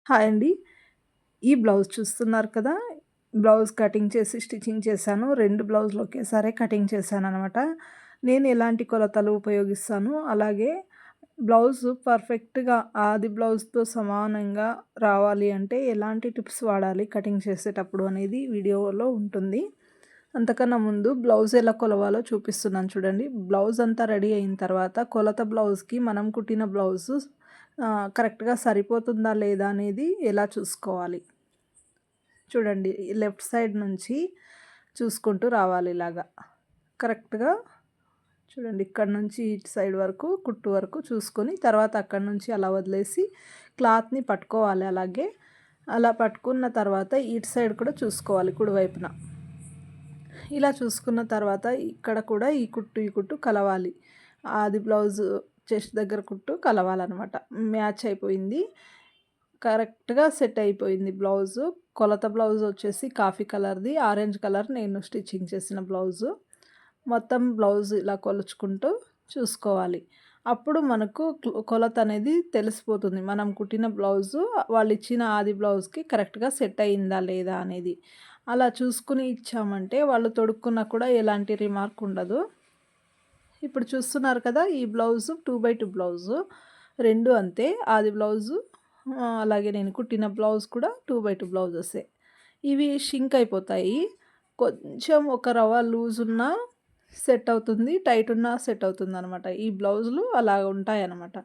Hi అండి. ఈ blouse చూస్తున్నారు కదా! బ్లౌజ్ కటింగ్ చేసి స్టిచ్చింగ్ చేశాను. 2 బ్లౌజులు ఒకేసారే కటింగ్ చేశాననమాట. నేను ఎలాంటి కొలతలు ఉపయోగిస్తాను, అలాగే బ్లౌజు పర్ఫెక్ట్‌గా ఆది బ్లౌజ్‌తో సమానంగా రావాలి అంటే ఎలాంటి టిప్స్ వాడాలి కటింగ్ చేసేటప్పుడు అనేది వీడియోలో ఉంటుంది. అంతకన్నా ముందు బ్లౌజ్ ఎలా కొలవాలో చూపిస్తున్నాను చూడండి. బ్లౌజ్ అంతా రెడీ అయిన తర్వాత కొలత బ్లౌజ్‌కి మనం కుట్టిన బ్లౌజు కరెక్ట్‌గా సరిపోతుందా లేదా అనేది ఎలా చూసుకోవాలి. చూడండి, లెఫ్ట్ సైడ్ నుంచి చూసుకుంటూ రావాలి ఇలాగా. కరెక్ట్‌గా చూడండి, ఇక్కడ నుంచి ఇటు సైడ్ వరకు కుట్టు వరకు చూసుకొని తర్వాత అక్కడి నుంచి అలా వదిలేసి క్లాత్‌ని పట్టుకోవాలి అలాగే. అలా పట్టుకున్న తర్వాత ఇటు సైడ్ కూడా చూసుకోవాలి కుడివైపున. ఇలా చూసుకున్న తర్వాత ఇక్కడ కూడా ఈ కుట్టు కలవాలి. ఆది బ్లౌజు చెస్ట్ దగ్గర కుట్టు కలవాలనమాట. మ్యాచ్ అయిపోయింది. కరెక్ట్‌గా సెట్ అయిపోయింది బ్లౌజు. కొలత బ్లౌజ్ వచ్చేసి కాఫీ కలర్‌ది, ఆరెంజ్ కలర్ నేను స్టిచ్చింగ్ చేసిన బ్లౌజు. మొత్తం బ్లౌజ్ ఇలా కొలుచుకుంటూ చూసుకోవాలి. అప్పుడు మనకు కొలత అనేది తెలిసిపోతుంది. మనం కుట్టిన బ్లౌజు వాళ్ళిచ్చిన ఆది బ్లౌజ్‌కి కరెక్ట్‌గా సెట్ అయిందా లేదా అనేది. అలా చూసుకొని ఇచ్చామంటే వాళ్ళు తొడుక్కున్నా కూడా ఎలాంటి రిమార్క్ ఉండదు. ఇప్పుడు చూస్తున్నారు కదా! ఈ బ్లౌజు 2/2 బ్లౌజు. 2 అంతే. ఆది బ్లౌజు అలాగే నేను కుట్టిన బ్లౌజ్ కూడా 2/2 బ్లౌజెసే. ఇవి షింక్ అయిపోతాయి. కొంచెం ఒక రవ్వ లూజ్ ఉన్నా సెట్ అవుతుంది. టైట్ ఉన్నా సెట్ అవుతుందనమాట. ఈ బ్లౌజులు అలా ఉంటాయన్నమాట.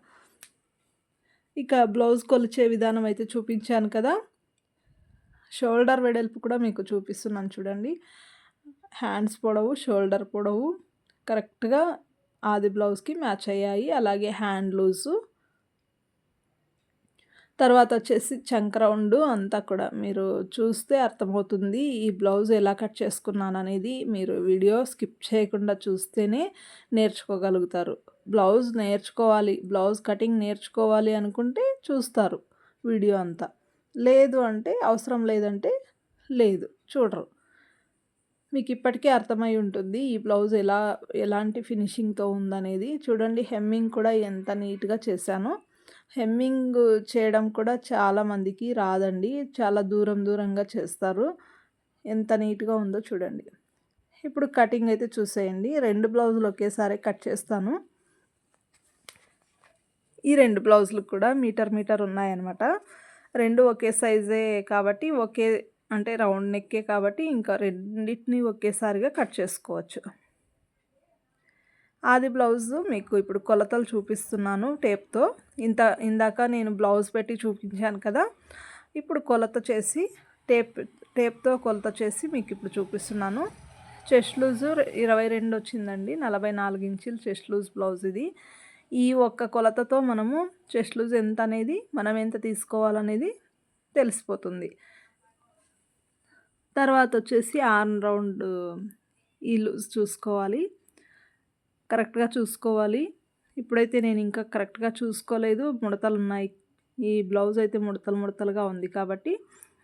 ఇక బ్లౌజ్ కొలిచే విధానం అయితే చూపించాను కదా! షోల్డర్ వెడల్పు కూడా మీకు చూపిస్తున్నాను చూడండి. హ్యాండ్స్ పొడవు, షోల్డర్ పొడవు కరెక్ట్‌గా ఆది బ్లౌజ్‌కి మ్యాచ్ అయ్యాయి. అలాగే హ్యాండ్ లూజు, తర్వాత వచ్చేసి చంక రౌండు అంతా కూడా మీరు చూస్తే అర్థమవుతుంది. ఈ బ్లౌజ్ ఎలా కట్ చేసుకున్నాననేది మీరు వీడియో స్కిప్ చేయకుండా చూస్తేనే నేర్చుకోగలుగుతారు. బ్లౌజ్ నేర్చుకోవాలి, బ్లౌజ్ కటింగ్ నేర్చుకోవాలి అనుకుంటే చూస్తారు వీడియో అంతా. లేదు అంటే అవసరం లేదంటే లేదు, చూడరు. మీకు ఇప్పటికే అర్థమై ఉంటుంది ఈ బ్లౌజ్ ఎలాంటి ఫినిషింగ్‌తో ఉందనేది. చూడండి, హెమ్మింగ్ కూడా ఎంత నీట్‌గా చేశానో. హెమ్మింగ్ చేయడం కూడా చాలామందికి రాదండి. చాలా దూరంగా చేస్తారు. ఎంత నీట్‌గా ఉందో చూడండి. ఇప్పుడు కటింగ్ అయితే చూసేయండి. 2 బ్లౌజులు ఒకేసారి కట్ చేస్తాను. ఈ 2 బ్లౌజులు కూడా మీటర్ ఉన్నాయన్నమాట. 2 ఒకే సైజే కాబట్టి అంటే రౌండ్ నెక్కే కాబట్టి ఇంకా రెండిటిని ఒకేసారిగా కట్ చేసుకోవచ్చు. ఆది బ్లౌజు మీకు ఇప్పుడు కొలతలు చూపిస్తున్నాను టేప్‌తో. ఇందాక నేను బ్లౌజ్ పెట్టి చూపించాను కదా! ఇప్పుడు కొలత చేసి టేప్‌తో కొలత చేసి మీకు ఇప్పుడు చూపిస్తున్నాను. చెస్ట్ లూజు 22 వచ్చిందండి. 44 ఇంచులు చెస్ట్ లూజ్ బ్లౌజ్ ఇది. ఈ ఒక్క కొలతతో మనము చెస్ట్ లూజ్ ఎంత అనేది, మనం ఎంత తీసుకోవాలనేది తెలిసిపోతుంది. తర్వాత వచ్చేసి ఆర్మ్ రౌండ్ ఈ లూజ్ చూసుకోవాలి. కరెక్ట్‌గా చూసుకోవాలి. ఇప్పుడైతే నేను ఇంకా కరెక్ట్‌గా చూసుకోలేదు. ముడతలున్నాయి. ఈ బ్లౌజ్ అయితే ముడతలుగా ఉంది కాబట్టి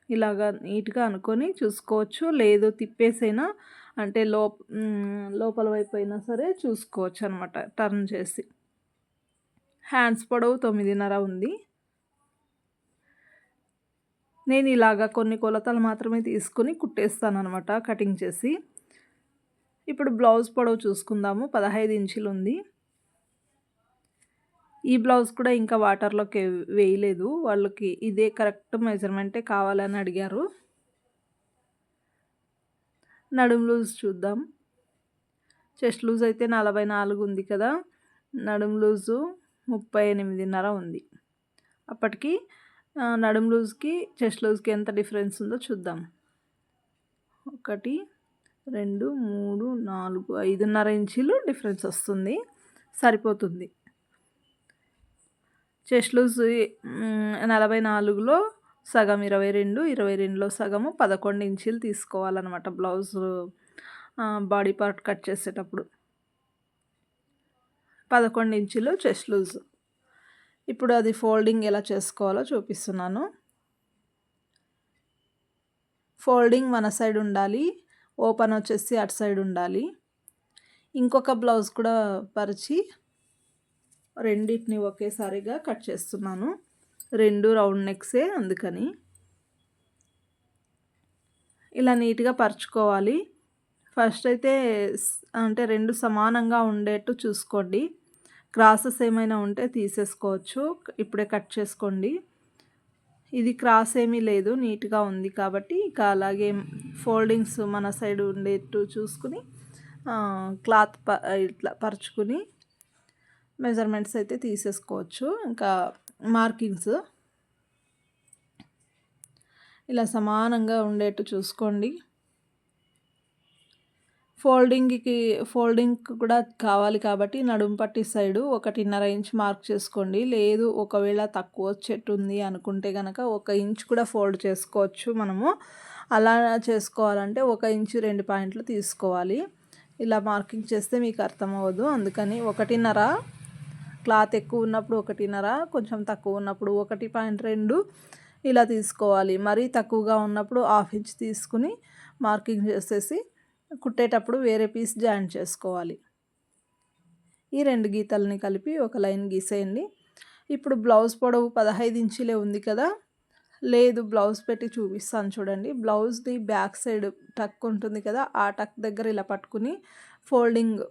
ఇలాగా నీట్‌గా అనుకొని చూసుకోవచ్చు. లేదు తిప్పేసైనా అంటే లోపల వైపు అయినా సరే చూసుకోవచ్చనమాట టర్న్ చేసి. హ్యాండ్స్ పొడవు 9.5 ఉంది. నేను ఇలాగా కొన్ని కొలతలు మాత్రమే తీసుకొని కుట్టేస్తాననమాట కటింగ్ చేసి. ఇప్పుడు బ్లౌజ్ పొడవు చూసుకుందాము. 15 ఇంచులు ఉంది. ఈ బ్లౌజ్ కూడా ఇంకా వాటర్‌లోకి వేయలేదు. వాళ్ళకి ఇదే కరెక్ట్ మెజర్‌మెంటే కావాలని అడిగారు. నడుము లూజ్ చూద్దాం. చెస్ట్ లూజ్ అయితే 44 ఉంది కదా! నడుము లూజు 38.5 ఉంది. అప్పటికి నడుము లూజ్‌కి, చెస్ట్ లూజ్‌కి ఎంత డిఫరెన్స్ ఉందో చూద్దాం. 1, 2, 3, 4, 5.5 ఇంచులు డిఫరెన్స్ వస్తుంది. సరిపోతుంది. చెస్ట్ లూజ్ 44లో సగం 22, 22లో సగము 11 ఇంచులు తీసుకోవాలన్నమాట బ్లౌజు బాడీ పార్ట్ కట్ చేసేటప్పుడు. 11 ఇంచులు చెస్ట్ లూజ్. ఇప్పుడు అది ఫోల్డింగ్ ఎలా చేసుకోవాలో చూపిస్తున్నాను. ఫోల్డింగ్ మన సైడ్ ఉండాలి. ఓపెన్ వచ్చేసి అటు సైడ్ ఉండాలి. ఇంకొక బ్లౌజ్ కూడా పరిచి రెండిటిని ఒకేసారిగా కట్ చేస్తున్నాను. 2 రౌండ్ నెక్సే అందుకని. ఇలా నీట్‌గా పరుచుకోవాలి. ఫస్ట్ అయితే అంటే 2 సమానంగా ఉండేట్టు చూసుకోండి. క్రాసెస్ ఏమైనా ఉంటే తీసేసుకోవచ్చు. ఇప్పుడే కట్ చేసుకోండి. ఇది క్రాస్ ఏమీ లేదు, నీట్‌గా ఉంది కాబట్టి ఇక అలాగే ఫోల్డింగ్స్ మన సైడ్ ఉండేట్టు చూసుకుని క్లాత్ ఇట్లా పరుచుకుని మెజర్మెంట్స్ అయితే తీసేసుకోవచ్చు. ఇంకా మార్కింగ్స్ ఇలా సమానంగా ఉండేట్టు చూసుకోండి. ఫోల్డింగ్‌కి కూడా కావాలి కాబట్టి నడుము పట్టి సైడు 1.5 ఇంచ్ మార్క్ చేసుకోండి. లేదు ఒకవేళ తక్కువ వచ్చేట్టుంది అనుకుంటే గనక 1 ఇంచ్ కూడా ఫోల్డ్ చేసుకోవచ్చు మనము. అలా చేసుకోవాలంటే 1 ఇంచు 2 పాయింట్లు తీసుకోవాలి. ఇలా మార్కింగ్ చేస్తే మీకు అర్థమవ్వదు. అందుకని 1.5 క్లాత్ ఎక్కువ ఉన్నప్పుడు 1.5, కొంచెం తక్కువ ఉన్నప్పుడు 1.2 ఇలా తీసుకోవాలి. మరీ తక్కువగా ఉన్నప్పుడు 1/2 ఇంచ్ తీసుకుని మార్కింగ్ చేసేసి కుట్టేటప్పుడు వేరే పీస్ జాయింట్ చేసుకోవాలి. ఈ 2 గీతల్ని కలిపి ఒక లైన్ గీసేయండి. ఇప్పుడు బ్లౌజ్ పొడవు 15 ఇంచులే ఉంది కదా, లేదు బ్లౌజ్ పెట్టి చూపిస్తాను చూడండి. బ్లౌజ్ది బ్యాక్ సైడ్ టక్ ఉంటుంది కదా, ఆ టక్ దగ్గర ఇలా పట్టుకుని ఫోల్డింగ్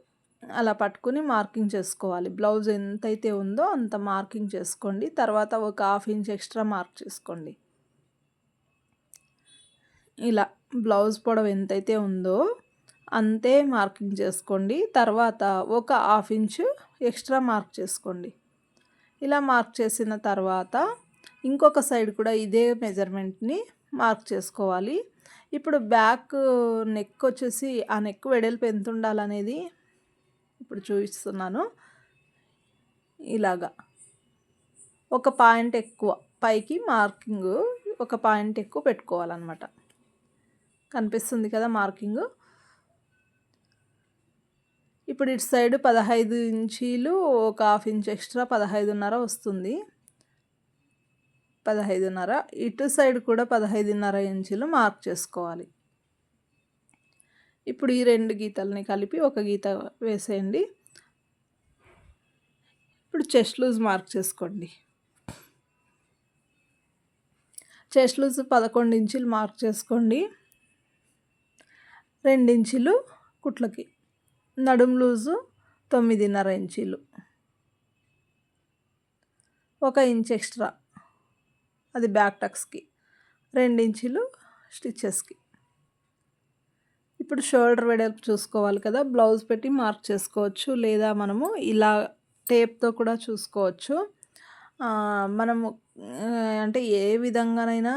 అలా పట్టుకుని మార్కింగ్ చేసుకోవాలి. బ్లౌజ్ ఎంతైతే ఉందో అంత మార్కింగ్ చేసుకోండి. తర్వాత ఒక 1/2 ఇంచ్ ఎక్స్ట్రా మార్క్ చేసుకోండి. ఇలా బ్లౌజ్ పొడవు ఎంతైతే ఉందో అంతే మార్కింగ్ చేసుకోండి. తర్వాత ఒక 1/2 ఇంచు ఎక్స్ట్రా మార్క్ చేసుకోండి. ఇలా మార్క్ చేసిన తర్వాత ఇంకొక సైడ్ కూడా ఇదే మెజర్మెంట్ని మార్క్ చేసుకోవాలి. ఇప్పుడు బ్యాక్ నెక్ వచ్చేసి ఆ నెక్ వెడల్పు ఎంత ఉండాలనేది ఇప్పుడు చూపిస్తున్నాను. ఇలాగా ఒక పాయింట్ ఎక్కువ పైకి మార్కింగ్, ఒక పాయింట్ ఎక్కువ పెట్టుకోవాలన్నమాట. కనిపిస్తుంది కదా మార్కింగు. ఇప్పుడు ఇటు సైడ్ 15 ఇంచీలు, ఒక 1/2 ఇంచ్ ఎక్స్ట్రా 15.5 వస్తుంది. 15.5. ఇటు సైడ్ కూడా 15.5 ఇంచులు మార్క్ చేసుకోవాలి. ఇప్పుడు ఈ 2 గీతల్ని కలిపి ఒక గీత వేసేయండి. ఇప్పుడు చెస్ట్ లూజ్ మార్క్ చేసుకోండి. చెస్ట్ లూజ్ 11 ఇంచులు మార్క్ చేసుకోండి. 2 ఇంచులు కుట్లకి. నడుము లూజు 9.5 ఇంచీలు, 1 ఇంచ్ ఎక్స్ట్రా అది బ్యాక్ టక్స్కి, 2 ఇంచులు స్టిచ్చెస్కి. ఇప్పుడు షోల్డర్ వెడల్పు చూసుకోవాలి కదా, బ్లౌజ్ పెట్టి మార్క్ చేసుకోవచ్చు, లేదా మనము ఇలా టేప్తో కూడా చూసుకోవచ్చు. మనము అంటే ఏ విధంగానైనా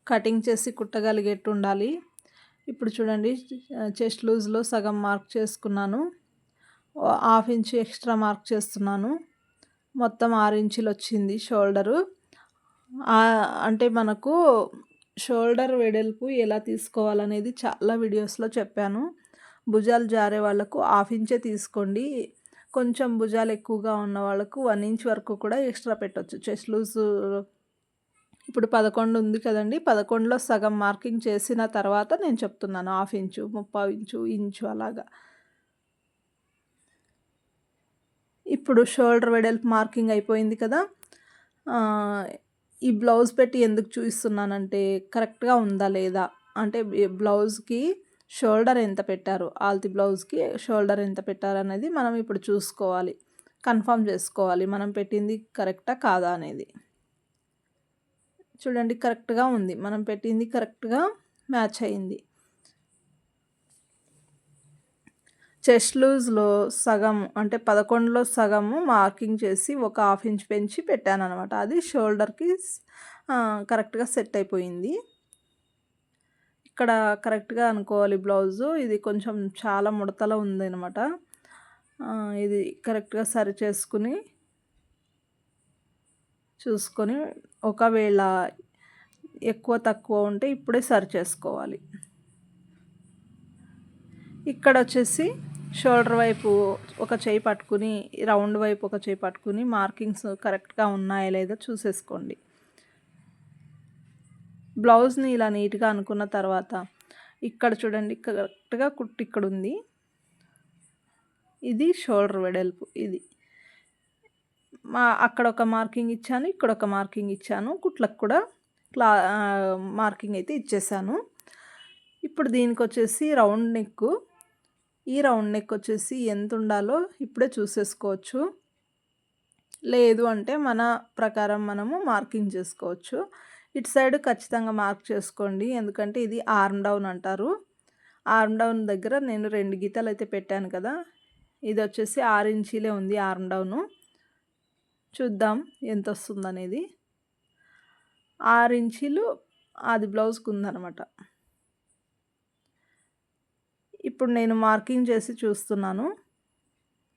కటింగ్ చేసి కుట్టగలిగేట్టు ఉండాలి. ఇప్పుడు చూడండి, చెస్ట్ లూజ్లో సగం మార్క్ చేసుకున్నాను. 1/2 ఇంచు ఎక్స్ట్రా మార్క్ చేస్తున్నాను. మొత్తం 6 ఇంచులు వచ్చింది షోల్డరు. అంటే మనకు షోల్డర్ వెడల్పు ఎలా తీసుకోవాలనేది చాలా వీడియోస్లో చెప్పాను. భుజాలు జారే వాళ్ళకు 1/2 ఇంచే తీసుకోండి. కొంచెం భుజాలు ఎక్కువగా ఉన్న వాళ్ళకు 1 ఇంచ్ వరకు కూడా ఎక్స్ట్రా పెట్టవచ్చు. చెస్ట్ లూజు ఇప్పుడు 11 ఉంది కదండి, 11లో సగం మార్కింగ్ చేసిన తర్వాత నేను చెప్తున్నాను 1/2 ఇంచు, 3/4 ఇంచు, ఇంచు అలాగా. ఇప్పుడు షోల్డర్ వెడల్పు మార్కింగ్ అయిపోయింది కదా. ఈ బ్లౌజ్ పెట్టి ఎందుకు చూపిస్తున్నానంటే కరెక్ట్గా ఉందా లేదా, అంటే బ్లౌజ్కి షోల్డర్ ఎంత పెట్టారు, ఆల్తి బ్లౌజ్కి షోల్డర్ ఎంత పెట్టారు అనేది మనం ఇప్పుడు చూసుకోవాలి, కన్ఫర్మ్ చేసుకోవాలి మనం పెట్టింది కరెక్టా కాదా అనేది. చూడండి కరెక్ట్గా ఉంది, మనం పెట్టింది కరెక్ట్గా మ్యాచ్ అయింది. చెస్ట్ లూజ్లో సగం అంటే 11లో సగము మార్కింగ్ చేసి ఒక 1/2 ఇంచ్ పెంచి పెట్టాను అనమాట. అది షోల్డర్కి కరెక్ట్గా సెట్ అయిపోయింది. ఇక్కడ కరెక్ట్గా అనుకోవాలి బ్లౌజు. ఇది కొంచెం చాలా ముడతలో ఉందన్నమాట. ఇది కరెక్ట్గా సరి చేసుకుని చూసుకొని, ఒకవేళ ఎక్కువ తక్కువ ఉంటే ఇప్పుడే సరి చేసుకోవాలి. ఇక్కడ వచ్చేసి షోల్డర్ వైపు ఒక చేయి పట్టుకుని, రౌండ్ వైపు ఒక చేయి పట్టుకుని మార్కింగ్స్ కరెక్ట్గా ఉన్నాయా లేదా చూసేసుకోండి. బ్లౌజ్ని ఇలా నీట్గా అనుకున్న తర్వాత ఇక్కడ చూడండి కరెక్ట్గా కుట్టు ఇక్కడ ఉంది. ఇది షోల్డర్ వెడల్పు, ఇది అక్కడ ఒక మార్కింగ్ ఇచ్చాను, ఇక్కడ ఒక మార్కింగ్ ఇచ్చాను. కుట్లకు కూడా మార్కింగ్ అయితే ఇచ్చేసాను. ఇప్పుడు దీనికొచ్చేసి రౌండ్ నెక్. ఈ రౌండ్ నెక్ వచ్చేసి ఎంత ఉండాలో ఇప్పుడే చూసేసుకోవచ్చు. లేదు అంటే మన ప్రకారం మనము మార్కింగ్ చేసుకోవచ్చు. ఇటు సైడ్ ఖచ్చితంగా మార్క్ చేసుకోండి, ఎందుకంటే ఇది ఆర్మ్ డౌన్ అంటారు. ఆర్మ్ డౌన్ దగ్గర నేను 2 గీతలు అయితే పెట్టాను కదా. ఇది వచ్చేసి 6 ఇంచీలే ఉంది ఆర్మ్ డౌను. చూద్దాం ఎంత వస్తుందనేది. 6 ఇంచీలు అది బ్లౌజ్కి ఉందన్నమాట. ఇప్పుడు నేను మార్కింగ్ చేసి చూస్తున్నాను.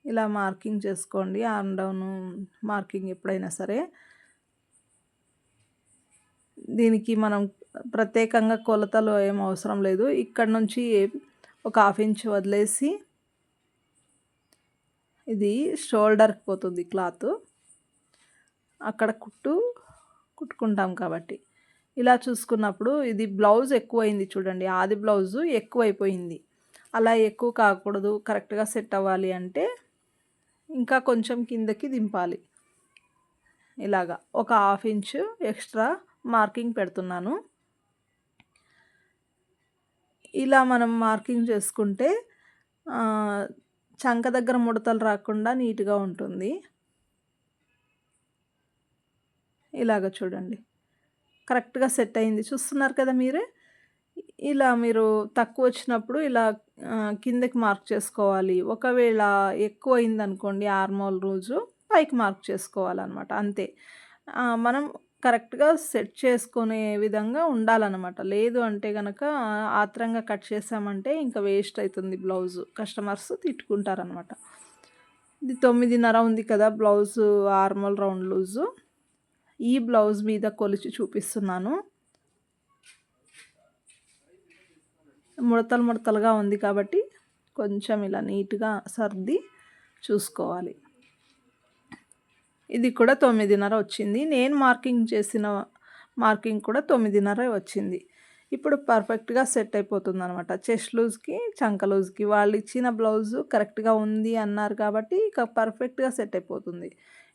ఇలా మార్కింగ్ చేసుకోండి, ఆర్మ్ డౌను మార్కింగ్ ఎప్పుడైనా సరే. దీనికి మనం ప్రత్యేకంగా కొలతలు ఏం అవసరం లేదు. ఇక్కడ నుంచి ఒక 1/2 ఇంచ్ వదిలేసి ఇది షోల్డర్కి పోతుంది క్లాత్. అక్కడ కుట్టుకుంటాం కాబట్టి ఇలా చూసుకున్నప్పుడు ఇది బ్లౌజ్ ఎక్కువైంది చూడండి. ఆది బ్లౌజు ఎక్కువైపోయింది. అలా ఎక్కువ కాకూడదు, కరెక్ట్గా సెట్ అవ్వాలి అంటే ఇంకా కొంచెం కిందకి దింపాలి. ఇలాగా ఒక 1/2 ఇంచ్ ఎక్స్ట్రా మార్కింగ్ పెడుతున్నాను. ఇలా మనం మార్కింగ్ చేసుకుంటే చంక దగ్గర ముడతలు రాకుండా నీట్గా ఉంటుంది. ఇలాగ చూడండి, కరెక్ట్గా సెట్ అయింది. చూస్తున్నారు కదా మీరే. ఇలా మీరు తక్కువ వచ్చినప్పుడు ఇలా కిందకి మార్క్ చేసుకోవాలి. ఒకవేళ ఎక్కువ అయిందనుకోండి ఆర్మోల్ రోజు పైకి మార్క్ చేసుకోవాలన్నమాట, అంతే. మనం కరెక్ట్గా సెట్ చేసుకునే విధంగా ఉండాలన్నమాట. లేదు అంటే గనక ఆత్రంగా కట్ చేసామంటే ఇంకా వేస్ట్ అవుతుంది బ్లౌజు. కస్టమర్స్ తిట్టుకుంటారనమాట. ఇది 9.5 ఉంది కదా బ్లౌజు ఆర్మోల్ రౌండ్ లూజు. ఈ బ్లౌజ్ మీద కొలిచి చూపిస్తున్నాను. ముడతలుగా ఉంది కాబట్టి కొంచెం ఇలా నీట్గా సర్ది చూసుకోవాలి. ఇది కూడా 9.5 వచ్చింది. నేను మార్కింగ్ చేసిన మార్కింగ్ కూడా 9.5 వచ్చింది. ఇప్పుడు పర్ఫెక్ట్గా సెట్ అయిపోతుంది అనమాట. చెస్ట్ లూజ్కి చంక లూజ్కి వాళ్ళు ఇచ్చిన బ్లౌజు కరెక్ట్గా ఉంది అన్నారు కాబట్టి ఇక పర్ఫెక్ట్గా సెట్ అయిపోతుంది.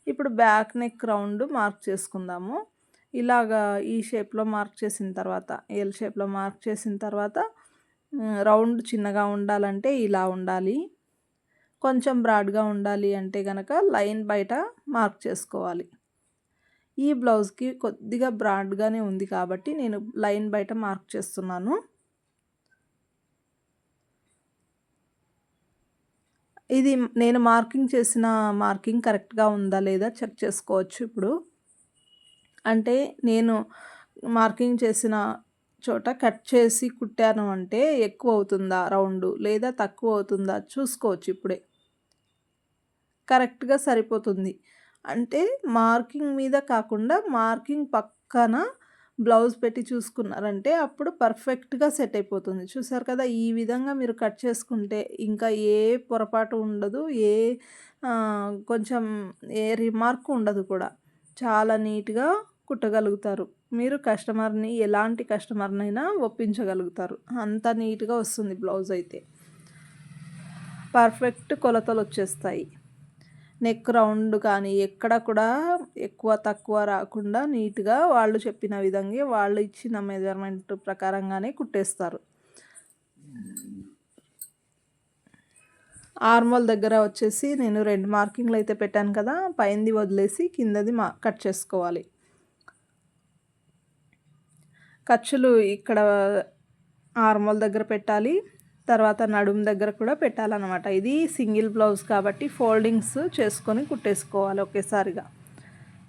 ఇప్పుడు బ్యాక్ నెక్ రౌండ్ మార్క్ చేసుకుందాము. ఇలాగా ఈ షేప్లో మార్క్ చేసిన తర్వాత, ఎల్ షేప్లో మార్క్ చేసిన తర్వాత రౌండ్ చిన్నగా ఉండాలంటే ఇలా ఉండాలి. కొంచెం బ్రాడ్గా ఉండాలి అంటే కనుక లైన్ బయట మార్క్ చేసుకోవాలి. ఈ బ్లౌజ్కి కొద్దిగా బ్రాడ్గానే ఉంది కాబట్టి నేను లైన్ బయట మార్క్ చేస్తున్నాను. ఇది నేను మార్కింగ్ చేసిన మార్కింగ్ కరెక్ట్గా ఉందా లేదా చెక్ చేసుకోవచ్చు. ఇప్పుడు అంటే నేను మార్కింగ్ చేసిన చోట కట్ చేసి కుట్టాను అంటే ఎక్కువ అవుతుందా రౌండ్ లేదా తక్కువ అవుతుందా చూసుకోవచ్చు. ఇప్పుడే కరెక్ట్గా సరిపోతుంది. అంటే మార్కింగ్ మీద కాకుండా మార్కింగ్ పక్కన బ్లౌజ్ పెట్టి చూసుకున్నారంటే అప్పుడు పర్ఫెక్ట్గా సెట్ అయిపోతుంది. చూసారు కదా, ఈ విధంగా మీరు కట్ చేసుకుంటే ఇంకా ఏ పొరపాటు ఉండదు, కొంచెం ఏ రిమార్క్ ఉండదు కూడా. చాలా నీట్గా కుట్టగలుగుతారు. మీరు ఎలాంటి కస్టమర్నైనా ఒప్పించగలుగుతారు. అంత నీట్గా వస్తుంది బ్లౌజ్ అయితే. పర్ఫెక్ట్ కొలతలు వచ్చేస్తాయి. నెక్ రౌండ్ కానీ ఎక్కడ కూడా ఎక్కువ తక్కువ రాకుండా నీట్గా వాళ్ళు చెప్పిన విధంగా వాళ్ళు ఇచ్చిన మెజర్మెంట్ ప్రకారంగానే కుట్టేస్తారు. ఆర్మోల్ దగ్గర వచ్చేసి నేను 2 మార్కింగ్లు అయితే పెట్టాను కదా, పైనది వదిలేసి కిందది కట్ చేసుకోవాలి. ఖర్చులు ఇక్కడ ఆర్మోల్ దగ్గర పెట్టాలి, తర్వాత నడుము దగ్గర కూడా పెట్టాలన్నమాట. ఇది సింగిల్ బ్లౌజ్ కాబట్టి ఫోల్డింగ్స్ చేసుకొని కుట్టేసుకోవాలి ఒకేసారిగా.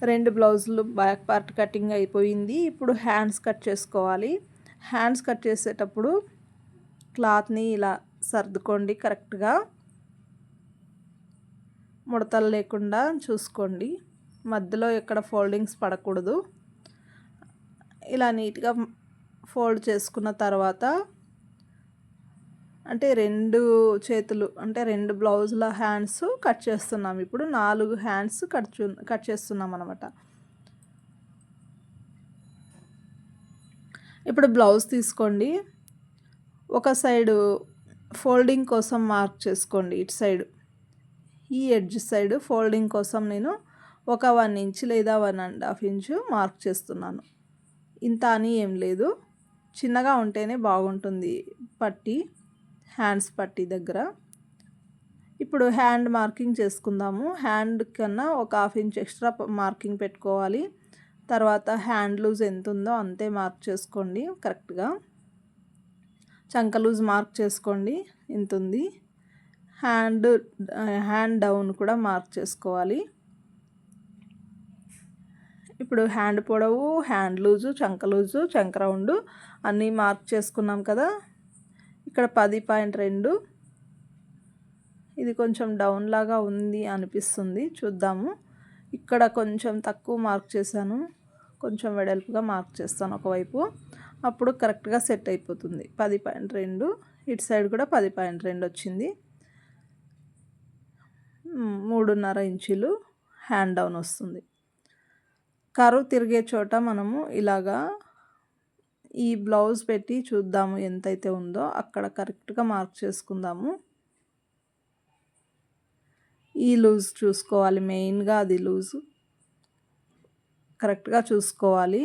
2 బ్లౌజులు బ్యాక్ పార్ట్ కటింగ్ అయిపోయింది. ఇప్పుడు హ్యాండ్స్ కట్ చేసుకోవాలి. హ్యాండ్స్ కట్ చేసేటప్పుడు క్లాత్ని ఇలా సర్దుకోండి, కరెక్ట్గా ముడతలు లేకుండా చూసుకోండి. మధ్యలో ఎక్కడ ఫోల్డింగ్స్ పడకూడదు. ఇలా నీట్గా ఫోల్డ్ చేసుకున్న తర్వాత అంటే 2 చేతులు అంటే 2 బ్లౌజుల హ్యాండ్స్ కట్ చేస్తున్నాం. ఇప్పుడు 4 హ్యాండ్స్ కట్ చేస్తున్నాం అన్నమాట. ఇప్పుడు బ్లౌజ్ తీసుకోండి, ఒక సైడు ఫోల్డింగ్ కోసం మార్క్ చేసుకోండి. ఇటు సైడు ఈ ఎడ్జ్ సైడ్ ఫోల్డింగ్ కోసం నేను ఒక 1 ఇంచ్ లేదా 1.5 ఇంచు మార్క్ చేస్తున్నాను. ఇంత అని ఏం లేదు, చిన్నగా ఉంటేనే బాగుంటుంది పట్టి, హ్యాండ్స్ పట్టి దగ్గర. ఇప్పుడు హ్యాండ్ మార్కింగ్ చేసుకుందాము. హ్యాండ్ కన్నా ఒక 1/2 ఇంచ్ ఎక్స్ట్రా మార్కింగ్ పెట్టుకోవాలి. తర్వాత హ్యాండ్ లూజ్ ఎంత ఉందో అంతే మార్క్ చేసుకోండి కరెక్ట్గా. చంక లూజ్ మార్క్ చేసుకోండి ఎంత ఉంది. హ్యాండ్ డౌన్ కూడా మార్క్ చేసుకోవాలి. ఇప్పుడు హ్యాండ్ పొడవు, హ్యాండ్ లూజు, చంక లూజు, చంక రౌండ్ అన్నీ మార్క్ చేసుకున్నాం కదా. ఇక్కడ 10.2, ఇది కొంచెం డౌన్ లాగా ఉంది అనిపిస్తుంది, చూద్దాము. ఇక్కడ కొంచెం తక్కువ మార్క్ చేశాను, కొంచెం వెడల్పుగా మార్క్ చేస్తాను ఒకవైపు, అప్పుడు కరెక్ట్గా సెట్ అయిపోతుంది. 10.2, ఇటు సైడ్ కూడా 10.2 వచ్చింది. 3.5 ఇంచులు హ్యాండ్ డౌన్ వస్తుంది. కరువు తిరిగే చోట మనము ఇలాగా ఈ బ్లౌజ్ పెట్టి చూద్దాము ఎంతైతే ఉందో అక్కడ కరెక్ట్గా మార్క్ చేసుకుందాము. ఈ లూజ్ చూసుకోవాలి, మెయిన్గా అది లూజు కరెక్ట్గా చూసుకోవాలి.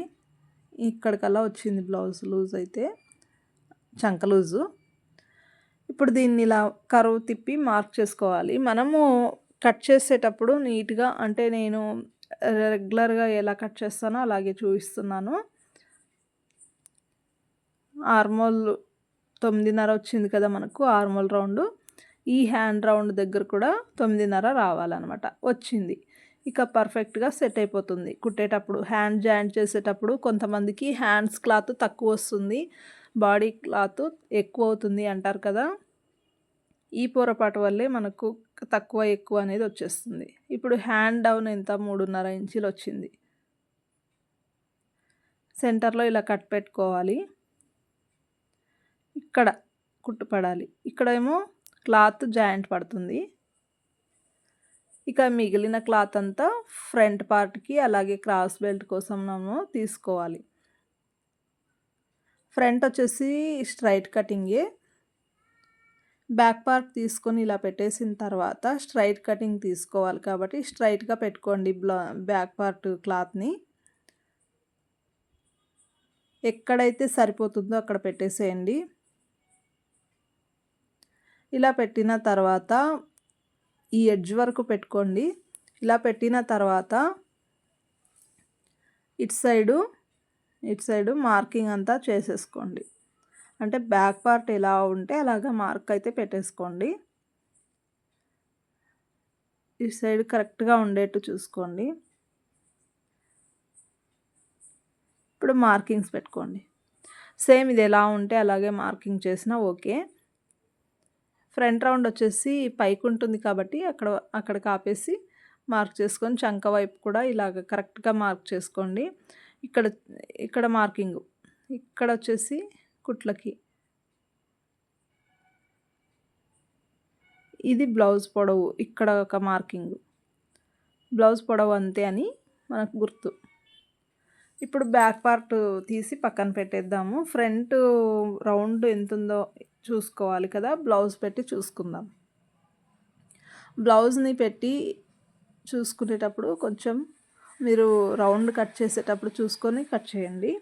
ఇక్కడికల్లా వచ్చింది బ్లౌజ్ లూజ్ అయితే, చంక లూజు. ఇప్పుడు దీన్ని ఇలా కరువు తిప్పి మార్క్ చేసుకోవాలి. మనము కట్ చేసేటప్పుడు నీట్గా, అంటే నేను రెగ్యులర్గా ఎలా కట్ చేస్తానో అలాగే చూపిస్తున్నాను. ఆర్మోల్ 9.5 వచ్చింది కదా మనకు ఆర్మోల్ రౌండ్. ఈ హ్యాండ్ రౌండ్ దగ్గర కూడా 9.5 రావాలన్నమాట, వచ్చింది. ఇక పర్ఫెక్ట్గా సెట్ అయిపోతుంది కుట్టేటప్పుడు. హ్యాండ్ జాయింట్ చేసేటప్పుడు కొంతమందికి హ్యాండ్స్ క్లాత్ తక్కువ వస్తుంది, బాడీ క్లాత్ ఎక్కువ అవుతుంది అంటారు కదా. ఈ పొరపాటు వల్లే మనకు తక్కువ ఎక్కువ అనేది వచ్చేస్తుంది. ఇప్పుడు హ్యాండ్ డౌన్ ఎంత, 3.5 ఇంచులు వచ్చింది. సెంటర్లో ఇలా కట్ పెట్టుకోవాలి. ఇక్కడ కుట్టు పడాలి, ఇక్కడేమో క్లాత్ జాయింట్ పడుతుంది. ఇక మిగిలిన క్లాత్ అంతా ఫ్రంట్ పార్ట్కి అలాగే క్రాస్ బెల్ట్ కోసం మనం తీసుకోవాలి. ఫ్రంట్ వచ్చేసి స్ట్రైట్ కటింగే. బ్యాక్ పార్ట్ తీసుకొని ఇలా పెట్టేసిన తర్వాత స్ట్రైట్ కటింగ్ తీసుకోవాలి కాబట్టి స్ట్రైట్గా పెట్టుకోండి బ్యాక్ పార్ట్ క్లాత్ని. ఎక్కడైతే సరిపోతుందో అక్కడ పెట్టేసేయండి. ఇలా పెట్టిన తర్వాత ఈ ఎడ్జ్ వరకు పెట్టుకోండి. ఇలా పెట్టిన తర్వాత ఇటు సైడు మార్కింగ్ అంతా చేసేసుకోండి. అంటే బ్యాక్ పార్ట్ ఎలా ఉంటే అలాగా మార్క్ అయితే పెట్టేసుకోండి. ఇటు సైడ్ కరెక్ట్గా ఉండేట్టు చూసుకోండి. ఇప్పుడు మార్కింగ్స్ పెట్టుకోండి. సేమ్ ఇది ఎలా ఉంటే అలాగే మార్కింగ్ చేసినా ఓకే. ఫ్రంట్ రౌండ్ వచ్చేసి పైకి ఉంటుంది కాబట్టి అక్కడ ఆపేసి మార్క్ చేసుకొని చంక వైపు కూడా ఇలాగ కరెక్ట్గా మార్క్ చేసుకోండి. ఇక్కడ మార్కింగ్, ఇక్కడ వచ్చేసి కుట్లకి. ఇది బ్లౌజ్ పొడవు, ఇక్కడ ఒక మార్కింగ్, బ్లౌజ్ పొడవు అంతే అని మనకు గుర్తు. ఇప్పుడు బ్యాక్ పార్ట్ తీసి పక్కన పెట్టేద్దాము. ఫ్రంట్ రౌండ్ ఎంత ఉందో చూసుకోవాలి కదా, బ్లౌజ్ పెట్టి చూసుకుందాం. బ్లౌజ్ని పెట్టి చూసుకునేటప్పుడు కొంచెం మీరు రౌండ్ కట్ చేసేటప్పుడు చూసుకొని కట్ చేయండి.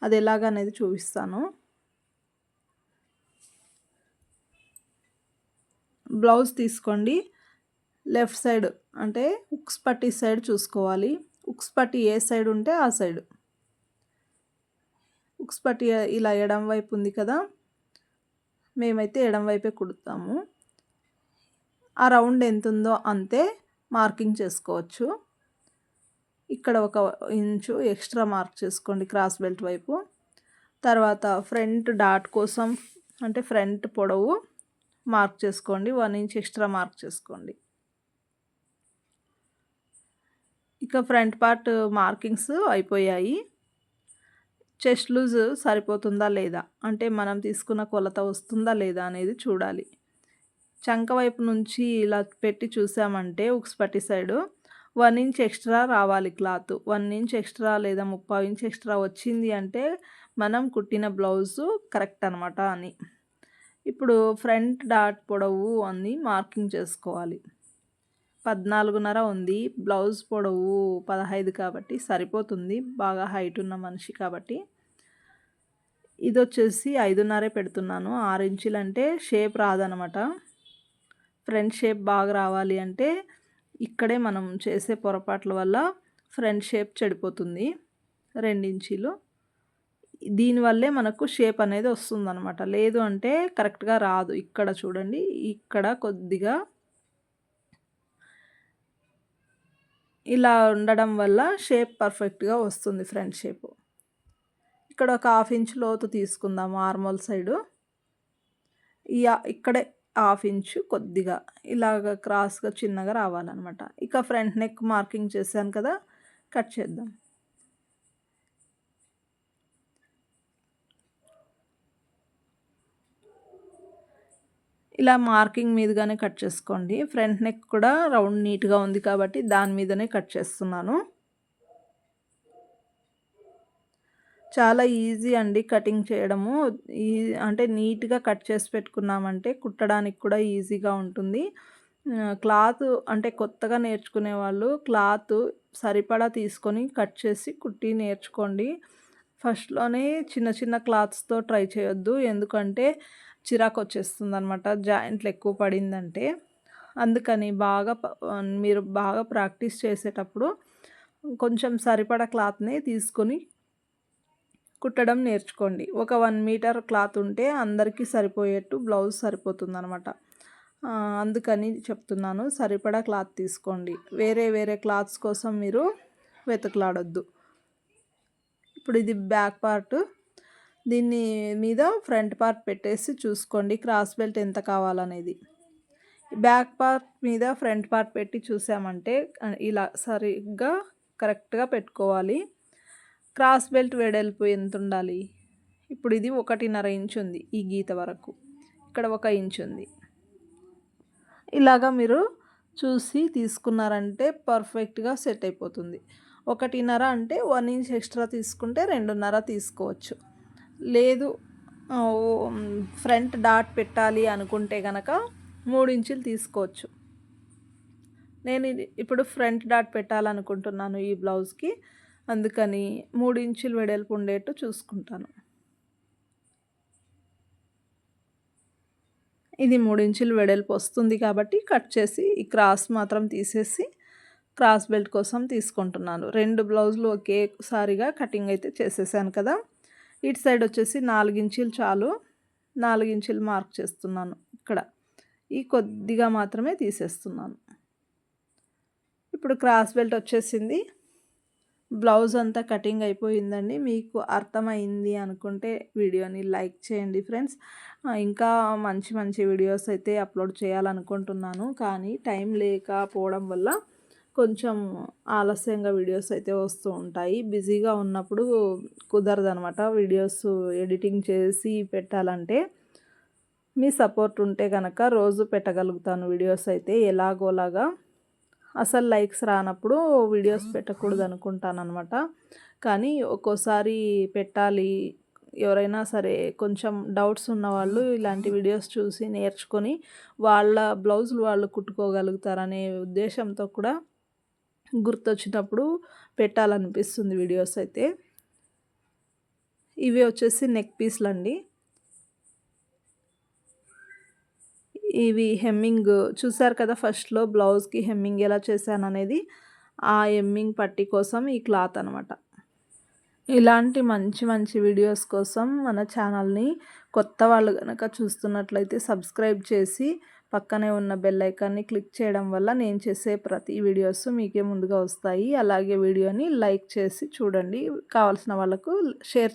అది ఎలాగనేది చూపిస్తాను. బ్లౌజ్ తీసుకోండి. లెఫ్ట్ సైడ్ అంటే ఉక్స్ పట్టి సైడ్ చూసుకోవాలి. ఉక్స్ పట్టి ఏ సైడ్ ఉంటే ఆ సైడ్. ఉక్స్ పట్టి ఇలా ఎడం వైపు ఉంది కదా, మేమైతే ఎడం వైపే కుడతాము. ఆ రౌండ్ ఎంత ఉందో అంతే మార్కింగ్ చేసుకోవచ్చు. ఇక్కడ 1 ఇంచు ఎక్స్ట్రా మార్క్ చేసుకోండి క్రాస్ బెల్ట్ వైపు. తర్వాత ఫ్రంట్ డాట్ కోసం అంటే ఫ్రంట్ పొడవు మార్క్ చేసుకోండి, 1 ఇంచ్ ఎక్స్ట్రా మార్క్ చేసుకోండి. ఇక ఫ్రంట్ పార్ట్ మార్కింగ్స్ అయిపోయాయి. చెస్ట్ లూజ్ సరిపోతుందా లేదా, అంటే మనం తీసుకున్న కొలత వస్తుందా లేదా అనేది చూడాలి. చంక వైపు నుంచి ఇలా పెట్టి చూసామంటే ఉక్స్ పట్టి సైడు 1 ఇంచ్ ఎక్స్ట్రా రావాలి క్లాత్. 1 ఇంచ్ ఎక్స్ట్రా లేదా 30 ఇంచ్ ఎక్స్ట్రా వచ్చింది అంటే మనం కుట్టిన బ్లౌజు కరెక్ట్ అనమాట అని. ఇప్పుడు ఫ్రంట్ డాట్ పొడవు అని మార్కింగ్ చేసుకోవాలి. 14.5 ఉంది. బ్లౌజ్ పొడవు 15 కాబట్టి సరిపోతుంది. బాగా హైట్ ఉన్న మనిషి కాబట్టి. ఇదొచ్చేసి 5.5 పెడుతున్నాను. 6 ఇంచులంటే షేప్ రాదనమాట. ఫ్రంట్ షేప్ బాగా రావాలి అంటే ఇక్కడే మనం చేసే పొరపాట్ల వల్ల ఫ్రంట్ షేప్ చెడిపోతుంది. 2 ఇంచీలు. దీనివల్లే మనకు షేప్ అనేది వస్తుందనమాట. లేదు అంటే కరెక్ట్‌గా రాదు. ఇక్కడ చూడండి, ఇక్కడ కొద్దిగా ఇలా ఉండడం వల్ల షేప్ పర్ఫెక్ట్‌గా వస్తుంది ఫ్రంట్ షేపు. ఇక్కడ ఒక 1/2 ఇంచ్ లోతు తీసుకుందాము ఆర్మోల్ సైడు. ఇక్కడే 1/2 ఇంచు కొద్దిగా ఇలాగ క్రాస్‌గా చిన్నగా రావాలనమాట. ఇక ఫ్రంట్ నెక్ మార్కింగ్ చేశాను కదా, కట్ చేద్దాం. ఇలా మార్కింగ్ మీదుగానే కట్ చేసుకోండి. ఫ్రంట్ నెక్ కూడా రౌండ్ నీట్‌గా ఉంది కాబట్టి దాని మీదనే కట్ చేస్తున్నాను. చాలా ఈజీ అండి కటింగ్ చేయడము. అంటే నీట్‌గా కట్ చేసి పెట్టుకున్నామంటే కుట్టడానికి కూడా ఈజీగా ఉంటుంది. క్లాత్ అంటే కొత్తగా నేర్చుకునే వాళ్ళు క్లాత్ సరిపడా తీసుకొని కట్ చేసి కుట్టి నేర్చుకోండి. ఫస్ట్‌లోనే చిన్న చిన్న క్లాత్స్‌తో ట్రై చేయొద్దు. ఎందుకంటే చిరాకొచ్చేస్తుందనమాట జాయింట్లు ఎక్కువ పడిందంటే. అందుకని మీరు బాగా ప్రాక్టీస్ చేసేటప్పుడు కొంచెం సరిపడా క్లాత్‌ని తీసుకొని కుట్టడం నేర్చుకోండి. ఒక 1 మీటర్ క్లాత్ ఉంటే అందరికీ సరిపోయేట్టు బ్లౌజ్ సరిపోతుందనమాట. అందుకని చెప్తున్నాను, సరిపడా క్లాత్ తీసుకోండి. వేరే వేరే క్లాత్స్ కోసం మీరు వెతుకులాడొద్దు. ఇప్పుడు ఇది బ్యాక్ పార్ట్. దీన్ని మీద ఫ్రంట్ పార్ట్ పెట్టేసి చూసుకోండి క్రాస్ బెల్ట్ ఎంత కావాలనేది. బ్యాక్ పార్ట్ మీద ఫ్రంట్ పార్ట్ పెట్టి చూసామంటే ఇలా సరిగ్గా కరెక్ట్‌గా పెట్టుకోవాలి. క్రాస్ బెల్ట్ వెడల్పు ఎంత ఉండాలి? ఇప్పుడు ఇది 1.5 ఇంచు ఉంది ఈ గీత వరకు. ఇక్కడ 1 ఇంచు ఉంది. ఇలాగా మీరు చూసి తీసుకున్నారంటే పర్ఫెక్ట్‌గా సెట్ అయిపోతుంది. 1.5 అంటే 1 ఇంచ్ ఎక్స్ట్రా తీసుకుంటే 2.5 తీసుకోవచ్చు. లేదు ఫ్రంట్ డాట్ పెట్టాలి అనుకుంటే గనక 3 ఇంచులు తీసుకోవచ్చు. నేను ఇప్పుడు ఫ్రంట్ డాట్ పెట్టాలనుకుంటున్నాను ఈ బ్లౌజ్‌కి. అందుకని 3 ఇంచులు వెడల్పు ఉండేట్టు చూసుకుంటాను. ఇది 3 ఇంచులు వెడల్పు వస్తుంది కాబట్టి కట్ చేసి ఈ క్రాస్ మాత్రం తీసేసి క్రాస్ బెల్ట్ కోసం తీసుకుంటున్నాను. 2 బ్లౌజులు ఒకేసారిగా కటింగ్ అయితే చేసేసాను కదా. ఇటు సైడ్ వచ్చేసి 4 ఇంచులు చాలు. 4 ఇంచులు మార్క్ చేస్తున్నాను ఇక్కడ. ఈ కొద్దిగా మాత్రమే తీసేస్తున్నాను. ఇప్పుడు క్రాస్ బెల్ట్ వచ్చేసింది. బ్లౌజ్ అంతా కటింగ్ అయిపోయిందండి. మీకు అర్థమైంది అనుకుంటే వీడియోని లైక్ చేయండి ఫ్రెండ్స్. ఇంకా మంచి మంచి వీడియోస్ అయితే అప్లోడ్ చేయాలనుకుంటున్నాను. కానీ టైం లేకపోవడం వల్ల కొంచెం ఆలస్యంగా వీడియోస్ అయితే వస్తూ ఉంటాయి. బిజీగా ఉన్నప్పుడు కుదరదనమాట వీడియోస్ ఎడిటింగ్ చేసి పెట్టాలంటే. మీ సపోర్ట్ ఉంటే కనుక రోజు పెట్టగలుగుతాను వీడియోస్ అయితే ఎలాగోలాగా. అసలు లైక్స్ రానప్పుడు వీడియోస్ పెట్టకూడదు అనుకుంటానన్నమాట. కానీ ఒక్కోసారి పెట్టాలి. ఎవరైనా సరే కొంచెం డౌట్స్ ఉన్నవాళ్ళు ఇలాంటి వీడియోస్ చూసి నేర్చుకొని వాళ్ళ బ్లౌజులు వాళ్ళు కుట్టుకోగలుగుతారనే ఉద్దేశంతో కూడా గుర్తొచ్చినప్పుడు పెట్టాలనిపిస్తుంది వీడియోస్ అయితే. ఇవి వచ్చేసి నెక్ పీస్లండి. ఇవి హెమ్మింగ్ చూసారు కదా, ఫస్ట్‌లో బ్లౌజ్‌కి హెమ్మింగ్ ఎలా చేశాననేది. ఆ హెమ్మింగ్ పట్టీ కోసం ఈ క్లాత్ అనమాట. ఇలాంటి మంచి మంచి వీడియోస్ కోసం మన ఛానల్ని కొత్త వాళ్ళు గనక చూస్తున్నట్లయితే సబ్స్క్రైబ్ చేసి పక్కనే ఉన్న బెల్ ఐకాన్ని క్లిక్ చేయడం వల్ల నేను చేసే ప్రతి వీడియోస్ మీకే ముందుగా వస్తాయి. అలాగే వీడియోని లైక్ చేసి చూడండి. కావాల్సిన వాళ్ళకు షేర్